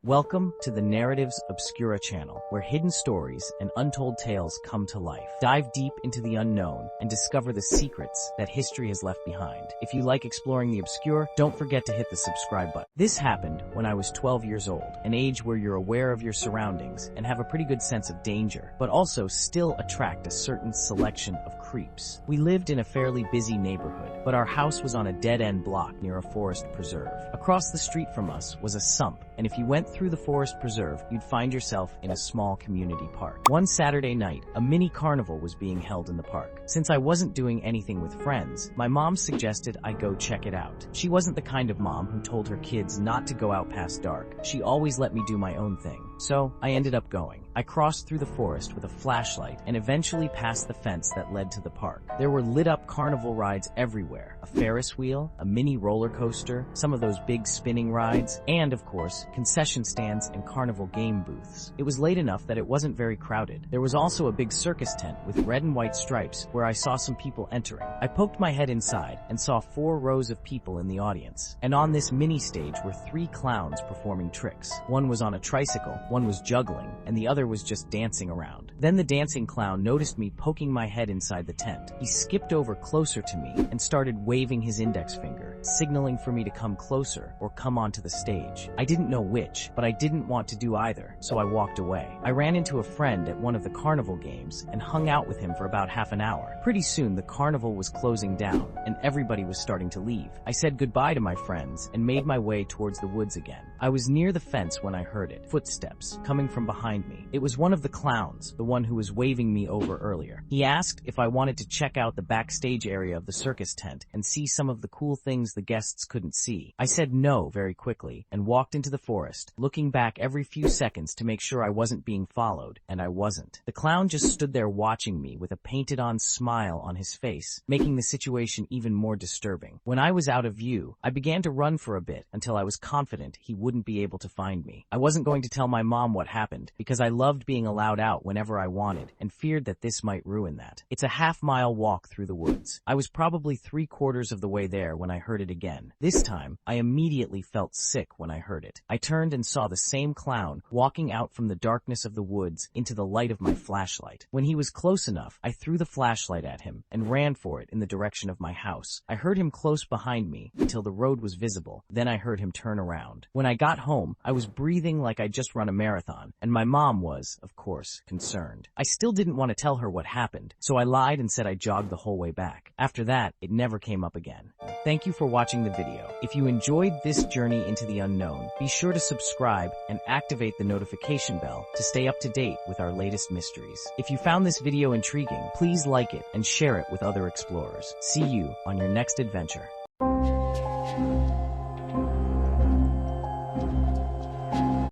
Welcome to the Narratives Obscura channel, where hidden stories and untold tales come to life. Dive deep into the unknown and discover the secrets that history has left behind. If you like exploring the obscure, don't forget to hit the subscribe button. This happened when I was 12 years old, an age where you're aware of your surroundings and have a pretty good sense of danger, but also still attract a certain selection of creeps. We lived in a fairly busy neighborhood, but our house was on a dead-end block near a forest preserve. Across the street from us was a sump, and if you went through the forest preserve, you'd find yourself in a small community park. One Saturday night, a mini carnival was being held in the park. Since I wasn't doing anything with friends, my mom suggested I go check it out. She wasn't the kind of mom who told her kids not to go out past dark. She always let me do my own thing. So, I ended up going. I crossed through the forest with a flashlight and eventually passed the fence that led to the park. There were lit-up carnival rides everywhere. A Ferris wheel, a mini roller coaster, some of those big spinning rides, and, of course, concession stands and carnival game booths. It was late enough that it wasn't very crowded. There was also a big circus tent with red and white stripes where I saw some people entering. I poked my head inside and saw 4 rows of people in the audience. And on this mini stage were 3 clowns performing tricks. One was on a tricycle, one was juggling, and the other was just dancing around. Then the dancing clown noticed me poking my head inside the tent. He skipped over closer to me and started waving his index finger, signaling for me to come closer or come onto the stage. I didn't know which, but I didn't want to do either, so I walked away. I ran into a friend at one of the carnival games and hung out with him for about half an hour. Pretty soon the carnival was closing down and everybody was starting to leave. I said goodbye to my friends and made my way towards the woods again. I was near the fence when I heard it. Footsteps coming from behind me. It was one of the clowns, the one who was waving me over earlier. He asked if I wanted to check out the backstage area of the circus tent and see some of the cool things the guests couldn't see. I said no very quickly and walked into the forest, looking back every few seconds to make sure I wasn't being followed, and I wasn't. The clown just stood there watching me with a painted-on smile on his face, making the situation even more disturbing. When I was out of view, I began to run for a bit until I was confident he wouldn't be able to find me. I wasn't going to tell my mom what happened because I loved being allowed out whenever I wanted and feared that this might ruin that. It's a half-mile walk through the woods. I was probably 3/4 of the way there when I heard it again. This time, I immediately felt sick when I heard it. I turned and saw the same clown walking out from the darkness of the woods into the light of my flashlight. When he was close enough, I threw the flashlight at him and ran for it in the direction of my house. I heard him close behind me until the road was visible. Then I heard him turn around. When I got home, I was breathing like I'd just run a marathon, and my mom was, of course, concerned. I still didn't want to tell her what happened, so I lied and said I jogged the whole way back. After that, it never came up again. Thank you for watching the video. If you enjoyed this journey into the unknown, be sure to subscribe and activate the notification bell to stay up to date with our latest mysteries. If you found this video intriguing, please like it and share it with other explorers. See you on your next adventure.